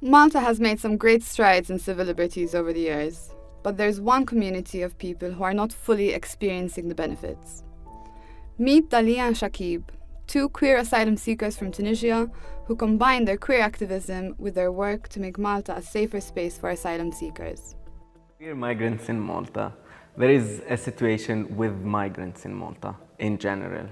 Malta has made some great strides in civil liberties over the years, but there's one community of people who are not fully experiencing the benefits. Meet Dalia and Shakib, two queer asylum seekers from Tunisia who combine their queer activism with their work to make Malta a safer space for asylum seekers. Queer migrants in Malta. There is a situation with migrants in Malta in general,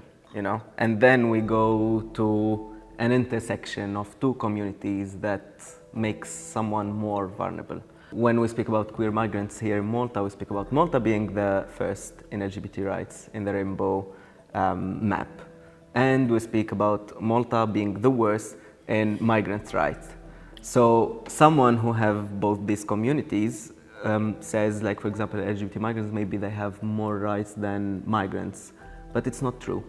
and then we go to an intersection of two communities that makes someone more vulnerable. When we speak about queer migrants here in Malta, we speak about Malta being the first in LGBT rights in the rainbow map. And we speak about Malta being the worst in migrants' rights. So someone who have both these communities says, like, for example, LGBT migrants, maybe they have more rights than migrants, but it's not true.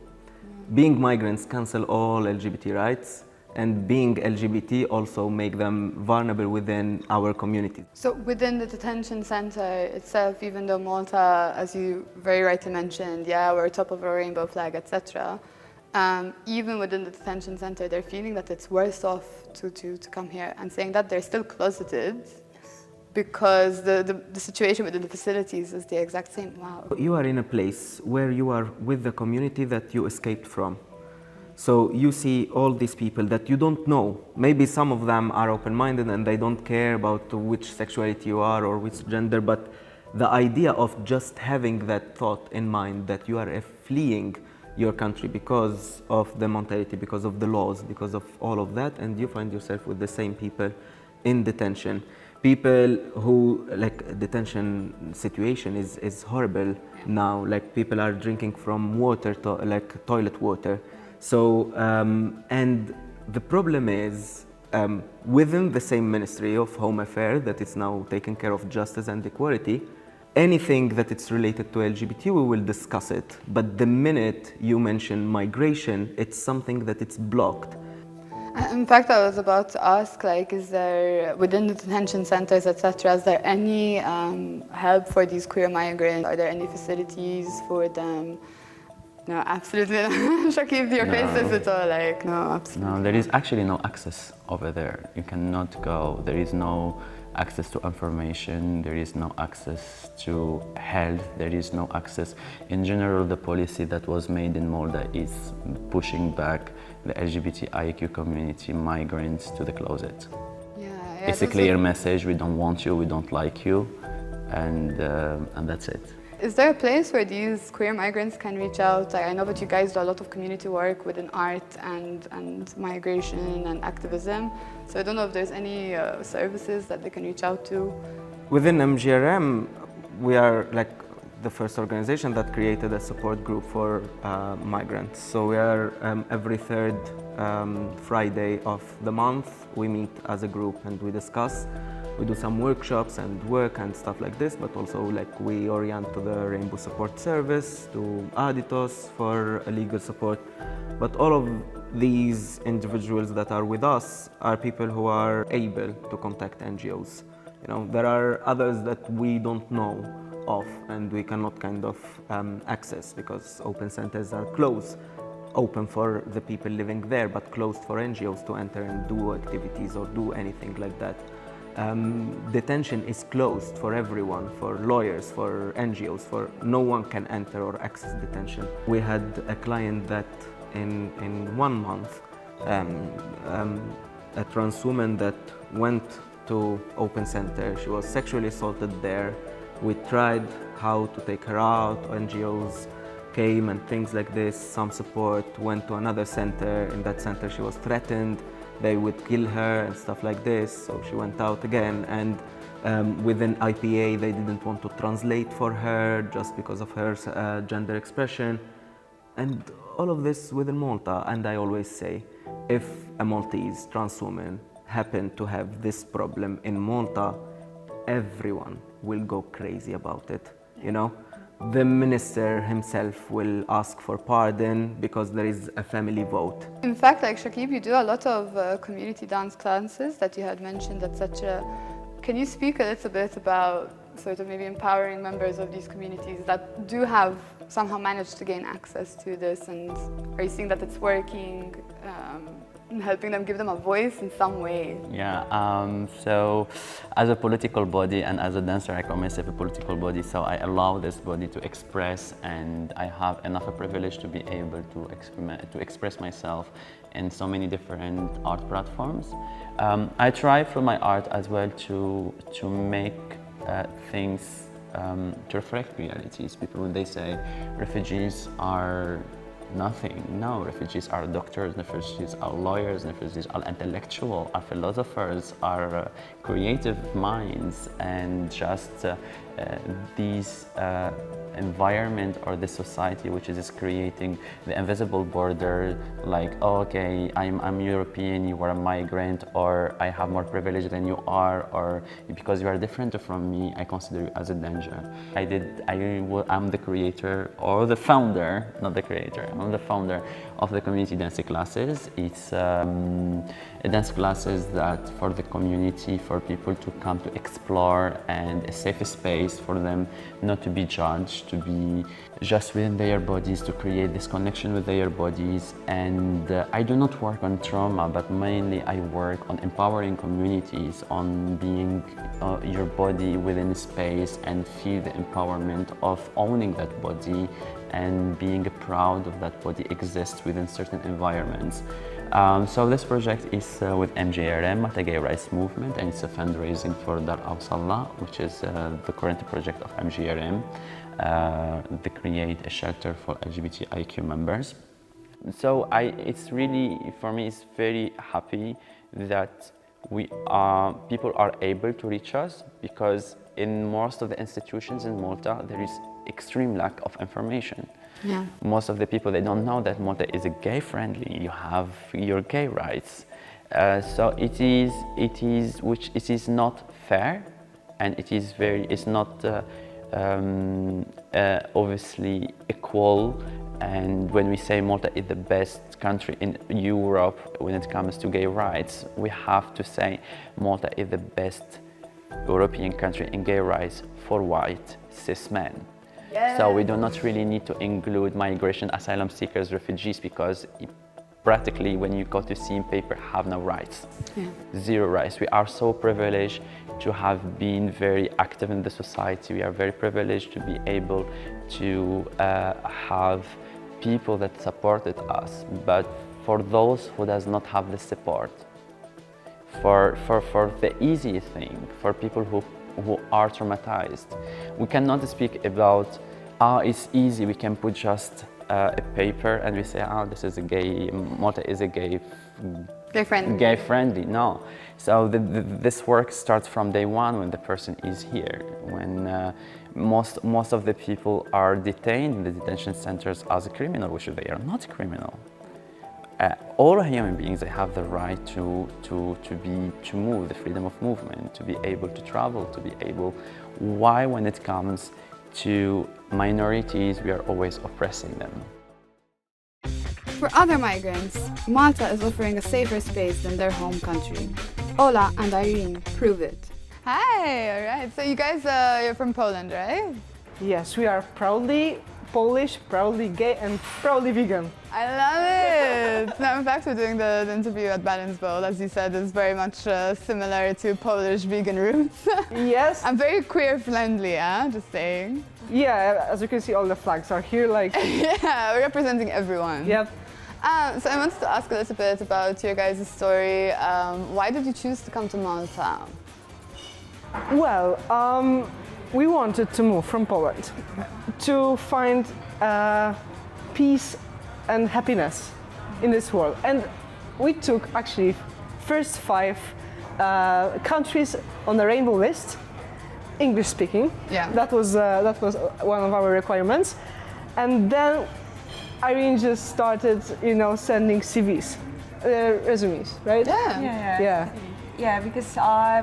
Being migrants cancel all LGBT rights, and being LGBT also make them vulnerable within our community. So within the detention center itself, even though Malta, as you very rightly mentioned, we're top of a rainbow flag, etc., even within the detention center, they're feeling that it's worse off to come here, and saying that they're still closeted because the situation within the facilities is the exact same. Wow. You are in a place where you are with the community that you escaped from. So you see all these people that you don't know. Maybe some of them are open-minded and they don't care about which sexuality you are or which gender, but the idea of just having that thought in mind that you are fleeing your country because of the mentality, because of the laws, because of all of that, and you find yourself with the same people in detention. People who, like, detention situation is horrible now. Like, people are drinking from water, like toilet water. So, and the problem is, within the same Ministry of Home Affairs that is now taking care of justice and equality, anything that it's related to LGBT, we will discuss it. But the minute you mention migration, it's something that it's blocked. In fact, I was about to ask, like, is there, within the detention centers, etc., is there any help for these queer migrants? Are there any facilities for them? No, absolutely not. Shakib, your face says it all, like, no, absolutely No, there is actually no access over there. You cannot go. There is no access to information, there is no access to health, there is no access. In general, the policy that was made in Malta is pushing back the LGBTIQ community, migrants, to the closet. It's a clear message: we don't want you, we don't like you, and that's it. Is there a place where these queer migrants can reach out? I know that you guys do a lot of community work within art and migration and activism. So I don't know if there's any services that they can reach out to. Within MGRM, we are like the first organization that created a support group for migrants. So we are every third Friday of the month, we meet as a group and we discuss. We do some workshops and work and stuff like this, but also, like, we orient to the Rainbow Support Service, to Aditos for legal support. But all of these individuals that are with us are people who are able to contact NGOs. There are others that we don't know of and we cannot kind of access because open centers are closed. Open for the people living there, but closed for NGOs to enter and do activities or do anything like that. Detention is closed for everyone, for lawyers, for NGOs, for no one can enter or access detention. We had a client that in 1 month, a trans woman that went to open center, she was sexually assaulted there. We tried how to take her out, NGOs came and things like this, some support, went to another center. In that center she was threatened. They would kill her and stuff like this, so she went out again. And within IPA, they didn't want to translate for her just because of her gender expression. And all of this within Malta. And I always say, if a Maltese trans woman happened to have this problem in Malta, everyone will go crazy about it, The minister himself will ask for pardon because there is a family vote. In fact, like Shakib, you do a lot of community dance classes that you had mentioned, etc. Can you speak a little bit about sort of maybe empowering members of these communities that do have somehow managed to gain access to this, and are you seeing that it's working and helping them, give them a voice in some way? Yeah, so as a political body and as a dancer, I call myself a political body, so I allow this body to express, and I have enough a privilege to be able to express myself in so many different art platforms. I try through my art as well to make things to reflect realities. People, when they say refugees are nothing, no, refugees are doctors, refugees are lawyers, refugees are intellectual, are philosophers, are creative minds, and just these environment or the society which is creating the invisible border, like, oh, okay, I'm European, you are a migrant, or I have more privilege than you are, or because you are different from me, I consider you as a danger. I'm the creator, or the founder, not the creator, I'm the founder of the community dance classes. It's dance classes that for the community, for people to come to explore, and a safe space for them not to be judged, to be just within their bodies, to create this connection with their bodies. And I do not work on trauma, but mainly I work on empowering communities, on being your body within space and feel the empowerment of owning that body and being proud of that body exists within certain environments. So this project is with MGRM, Malta Gay Rights Movement, and it's a fundraising for Dar Awsalla, which is the current project of MGRM, to create a shelter for LGBTIQ members. So it's really, for me, it's very happy that people are able to reach us, because in most of the institutions in Malta, there is extreme lack of information. Yeah. Most of the people, they don't know that Malta is a gay friendly. You have your gay rights. So it is not fair, and it's not obviously equal. And when we say Malta is the best country in Europe when it comes to gay rights, we have to say Malta is the best European country in gay rights for white cis men. Yes. So we do not really need to include migration, asylum seekers, refugees, because practically when you go to see in paper, have no rights. Yeah. Zero rights. We are so privileged to have been very active in the society. We are very privileged to be able to have people that supported us. But for those who does not have the support, for the easy thing, for people who are traumatized, we cannot speak about, it's easy, we can put just a paper and we say, this is a gay, Malta is a gay friendly. No. So this work starts from day one when the person is here, when most of the people are detained in the detention centers as a criminal, which they are not criminal. All human beings, they have the right to move, the freedom of movement, to be able to travel, to be able. Why, when it comes to minorities, we are always oppressing them? For other migrants, Malta is offering a safer space than their home country. Ola and Irene prove it. Hi, all right. So you guys, you're from Poland, right? Yes, we are proudly Polish, proudly gay, and proudly vegan. I love it! Now, in fact, we're doing the interview at Balance Bowl, as you said, is very much similar to Polish vegan roots. Yes. I'm very queer-friendly, just saying. Yeah, as you can see, all the flags are here, like... Yeah, we're representing everyone. Yep. So I wanted to ask a little bit about your guys' story. Why did you choose to come to Malta? Well, we wanted to move from Poland to find peace and happiness in this world. And we took actually first 5 countries on the rainbow list, English speaking. Yeah. That was one of our requirements. And then Irene just started, sending CVs, resumes, right? Yeah. Yeah, because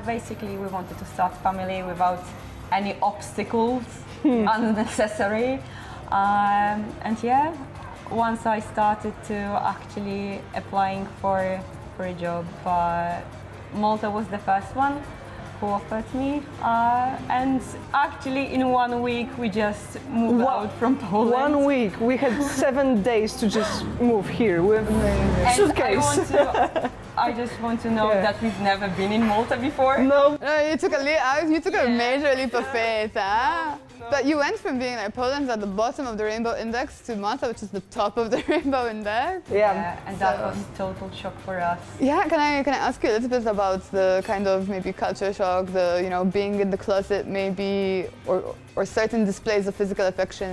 basically we wanted to start family without any obstacles, unnecessary. And yeah, once I started to actually applying for a job, Malta was the first one who offered me, and actually in 1 week we just moved out from Poland. 1 week. We had 7 days to just move here with And suitcase. I just want to know Yeah. that we've never been in Malta before. No, No, you took a major leap of faith, huh? But you went from being like Poland's at the bottom of the rainbow index to Malta, which is the top of the rainbow index. yeah. And that was total shock for us. Yeah, can I ask you a little bit about the kind of maybe culture shock, the being in the closet maybe, or certain displays of physical affection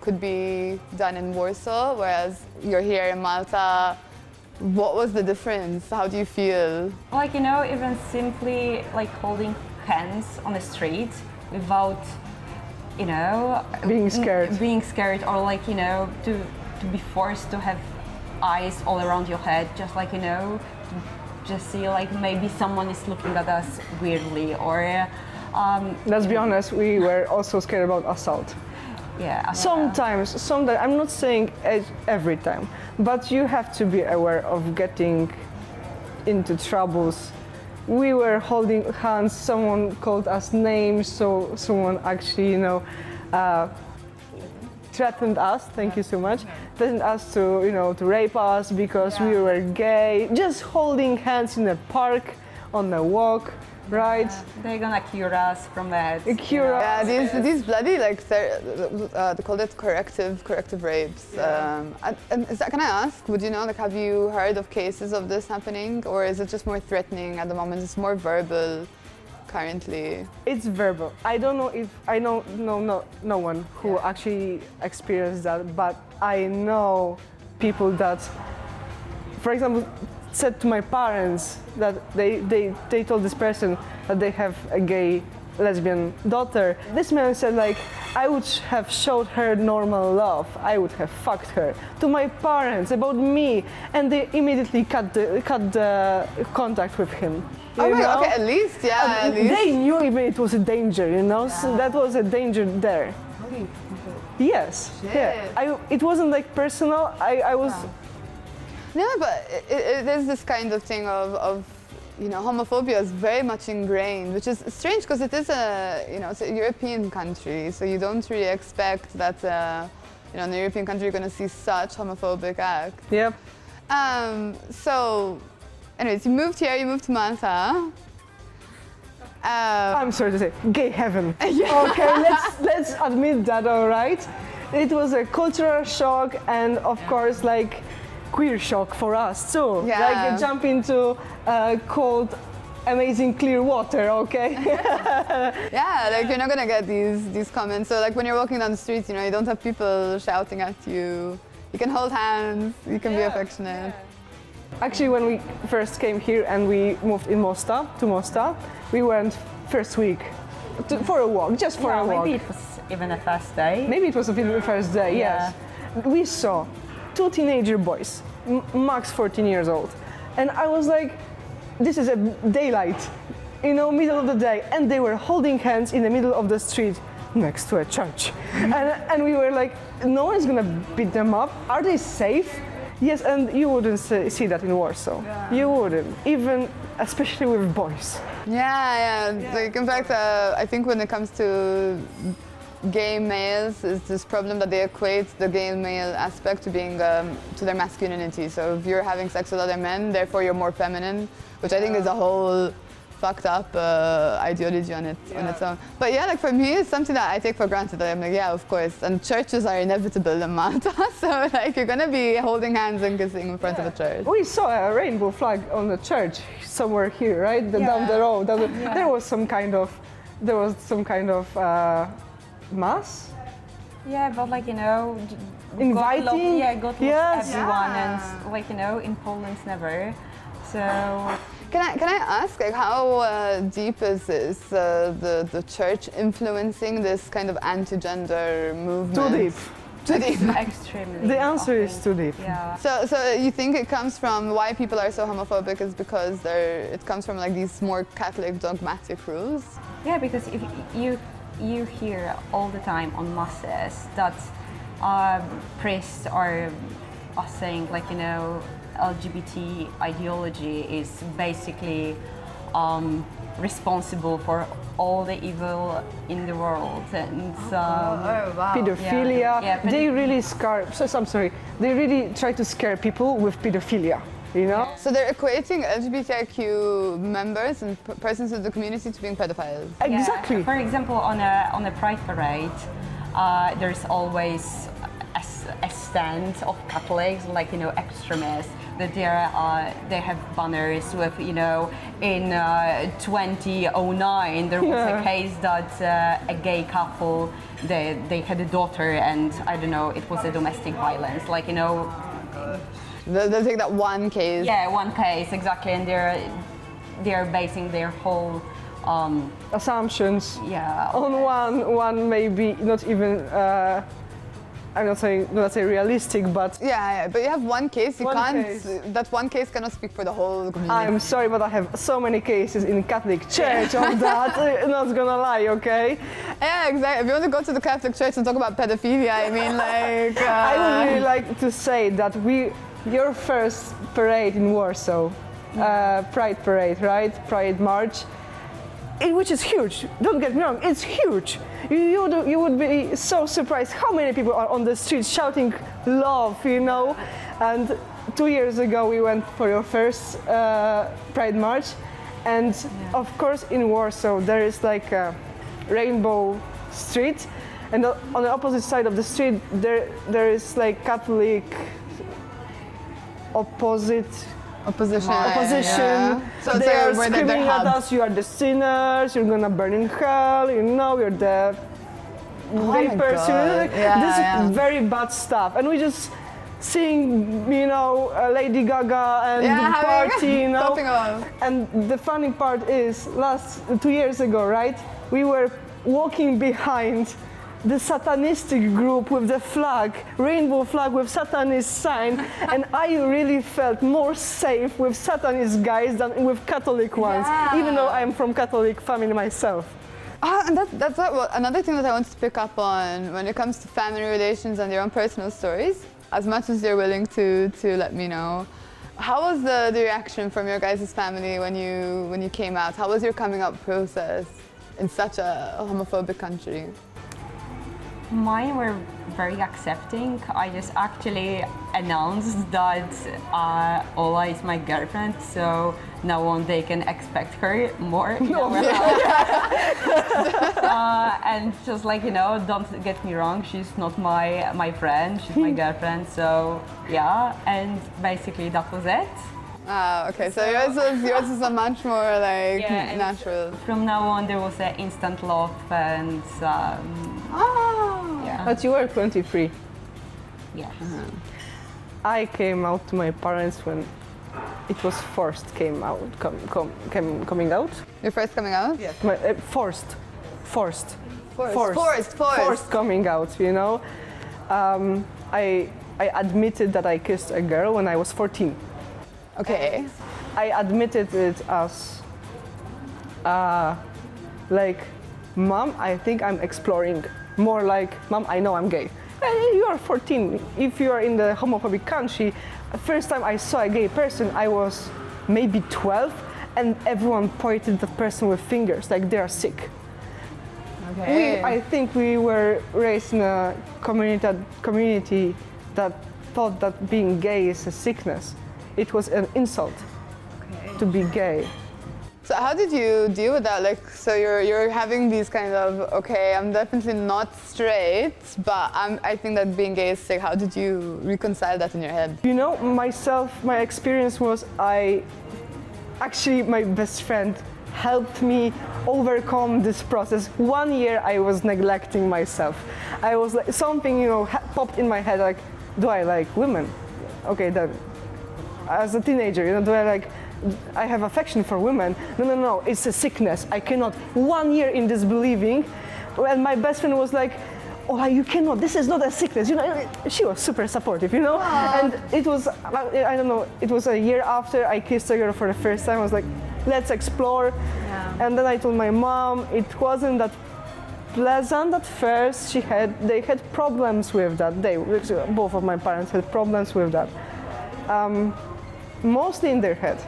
could be done in Warsaw, whereas you're here in Malta. What was the difference? How do you feel? Like, even simply like holding hands on the street without, Being scared. being scared, or like, to be forced to have eyes all around your head, just like, to just see like maybe someone is looking at us weirdly, or Let's be honest, we were also scared about assault. yeah. Sometimes, I'm not saying every time, but you have to be aware of getting into troubles. We were holding hands, someone called us names, so someone actually, threatened us, thank you so much, threatened us to rape us because we were gay, just holding hands in a park, on a walk, right? They're gonna cure us from that. Cure us. Yeah, these bloody they call it corrective rapes. And can I ask? Would you know? Like, have you heard of cases of this happening, or is it just more threatening at the moment? It's more verbal currently. It's verbal. I don't know if I know no one who actually experienced that, but I know people that, for example, said to my parents that they told this person that they have a gay lesbian daughter. This man said like, I would have showed her normal love. I would have fucked her. To my parents about me, and they immediately cut the contact with him. Oh You my, know? okay, at least, yeah, at least. They knew even it was a danger, so that was a danger there. Yes, yeah. It wasn't like personal. I was. No, but it is this kind of thing of homophobia is very much ingrained, which is strange because it is it's a European country, so you don't really expect that, in a European country you're going to see such homophobic acts. Yep. So, anyways, you moved here, you moved to Malta. I'm sorry to say, gay heaven. Okay, let's admit that, all right? It was a cultural shock, and of course, like, queer shock for us too. Yeah. Like jump into cold, amazing clear water, okay? Yeah, like you're not gonna get these comments. So like when you're walking down the streets, you don't have people shouting at you. You can hold hands, you can be affectionate. Actually, when we first came here and we moved to Mosta, we went first week for a walk, just for a walk. Maybe it was even the first day. Maybe it was even the first day, yes. We saw 2 teenager boys, max 14 years old. And I was like, this is a daylight, middle of the day. And they were holding hands in the middle of the street next to a church. And we were like, no one's gonna beat them up. Are they safe? Yes, and you wouldn't see that in Warsaw. You wouldn't, even especially with boys. Yeah. Like in fact, I think when it comes to gay males, is this problem that they equate the gay male aspect to being to their masculinity. So if you're having sex with other men, therefore you're more feminine, which I think is a whole fucked up ideology on its own. But yeah, like for me, it's something that I take for granted. That I'm like, yeah, of course. And churches are inevitable in Malta, so like you're gonna be holding hands and kissing in front of a church. We saw a rainbow flag on the church somewhere here, right? Down the road. There was some kind of mass. Yeah, but like Inviting. God loves Yes. everyone, and like in Poland never. So Can I ask, like, how deep is this the church influencing this kind of anti-gender movement? Too deep. Too deep. extremely. The answer is too deep. Yeah. So you think it comes from why people are so homophobic is because it comes from like these more Catholic dogmatic rules? Yeah, because if you hear all the time on masses that priests are saying like LGBT ideology is basically responsible for all the evil in the world, and Pedophilia. Yeah, They really scare. So I'm sorry. They really try to scare people with pedophilia. You know? So they're equating LGBTIQ members and persons of the community to being pedophiles. Exactly. For example, on a pride parade, there's always a stand of Catholics, like, you know, extremists, that they have banners with, you know, in 2009 there was a case that a gay couple, they had a daughter, and I don't know, it was a domestic violence, like, you know. They'll take that one case. Yeah, one case, exactly, and they're basing their whole Assumptions. yeah. On one maybe not even. I'm not saying realistic, but Yeah, but you have one case, you One can't, case. that one case cannot speak for the whole community. I'm sorry, but I have so many cases in Catholic Church of that. Not gonna lie, okay? Yeah, exactly. If you want to go to the Catholic Church and talk about pedophilia, I mean, like... I would really like to say that your first parade in Warsaw, Pride Parade, right? Pride March, which is huge. Don't get me wrong, it's huge. You would be so surprised how many people are on the streets shouting love, you know? And 2 years ago we went for your first Pride March, and of course in Warsaw there is like a rainbow street, and on the opposite side of the street there is like Catholic opposition. Yeah. So They are where screaming they're at hub. us, you are the sinners, you're gonna burn in hell, you know, you're the gay my person. God. Like, Yeah, this yeah. is very bad stuff. And we just sing, you know, Lady Gaga and party, you know. Topping off. And the funny part is, 2 years ago, right, we were walking behind the satanistic group with the flag, rainbow flag with satanist sign, and I really felt more safe with satanist guys than with Catholic ones, even though I'm from Catholic family myself. And that's another thing that I want to pick up on when it comes to family relations and your own personal stories, as much as you're willing to let me know. How was the reaction from your guys' family when you came out? How was your coming out process in such a homophobic country? Mine were very accepting. I just actually announced that Ola is my girlfriend, so now on they can expect her more. And just like, you know, don't get me wrong, she's not my friend, she's my girlfriend. So yeah, and basically that was it. Okay, so yours is a much more like Yeah, natural. From now on, there was an instant love, and yeah. But you were 23. Yeah. I came out to my parents when it was forced coming out. Your first coming out? Yes. Forced coming out, you know. I admitted that I kissed a girl when I was 14. Okay. I admitted it as like, Mom, I think I'm exploring. More like, Mom, I know I'm gay. You are 14. If you are in the homophobic country, first time I saw a gay person, I was maybe 12, and everyone pointed the person with fingers, like they are sick. Okay. I think we were raised in a community that thought that being gay is a sickness. It was an insult to be gay. So how did you deal with that? Like, so you're having these kind of, okay, I'm definitely not straight, but I think that being gay is sick. How did you reconcile that in your head? You know, my experience was my best friend helped me overcome this process. 1 year I was neglecting myself. I was like, something, you know, popped in my head, like, do I like women? Okay, then, as a teenager, you know, I have affection for women. No, it's a sickness. I cannot. 1 year in disbelieving, and my best friend was like, oh, you cannot, this is not a sickness. You know, she was super supportive, you know? And it was, I don't know, it was a year after I kissed a girl for the first time. I was like, let's explore. Yeah. And then I told my mom, it wasn't that pleasant at first. They had problems with that. Both of my parents had problems with that. Mostly in their head.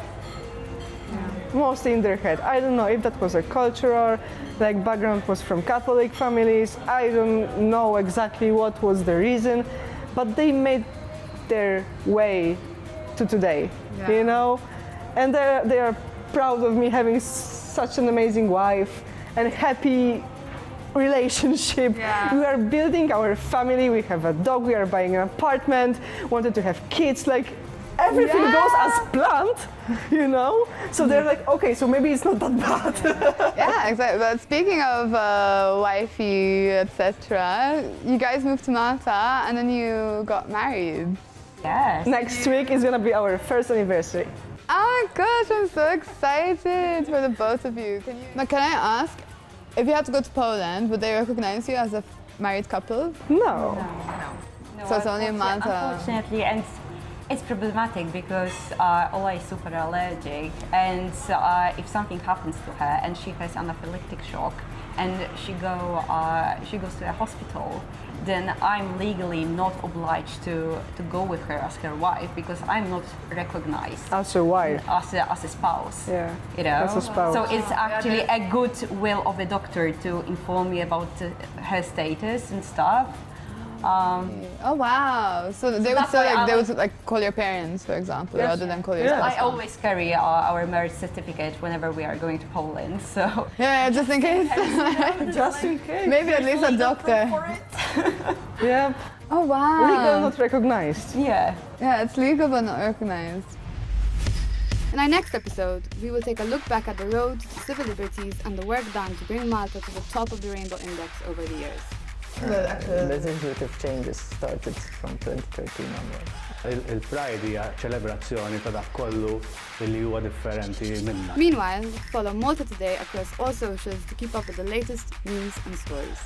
Yeah. mostly in their head. I don't know if that was a cultural like background was from Catholic families. I don't know exactly what was the reason, but they made their way to today, you know, and they are proud of me having such an amazing wife and happy relationship. We are building our family. We have a dog. We are buying an apartment. Wanted to have kids. Like everything goes as planned, you know. So they're like, okay, so maybe it's not that bad. Yeah, exactly. But speaking of wifey, etc., you guys moved to Malta and then you got married. Yes. Next week is gonna be our first anniversary. Oh my gosh, I'm so excited for the both of you. Now, can I ask, if you had to go to Poland, would they recognize you as a married couple? No. So it's only in Malta. Unfortunately, and it's problematic because Ola is super allergic, and if something happens to her and she has anaphylactic shock, and she goes to a hospital, then I'm legally not obliged to go with her as her wife because I'm not recognized As a wife. as a spouse. Yeah. You know? As a spouse. So it's actually a good will of the doctor to inform me about her status and stuff. Oh wow! So they would that's say why like I they was- would like call your parents, for example, rather than call your Yeah. spouse. I always carry our marriage certificate whenever we are going to Poland. So Yeah, just in case. Just in case. Maybe at least a doctor. Yeah. Oh wow! Legal, not recognized. yeah. Yeah, it's legal but not recognized. In our next episode, we will take a look back at the road to civil liberties and the work done to bring Malta to the top of the Rainbow Index over the years. Legislative changes started from 2013 onwards. Il-Pride hija ċelebrazzjoni ta' dak kollu li huwa differenti minna. Meanwhile, follow Malta Today across all socials to keep up with the latest news and stories.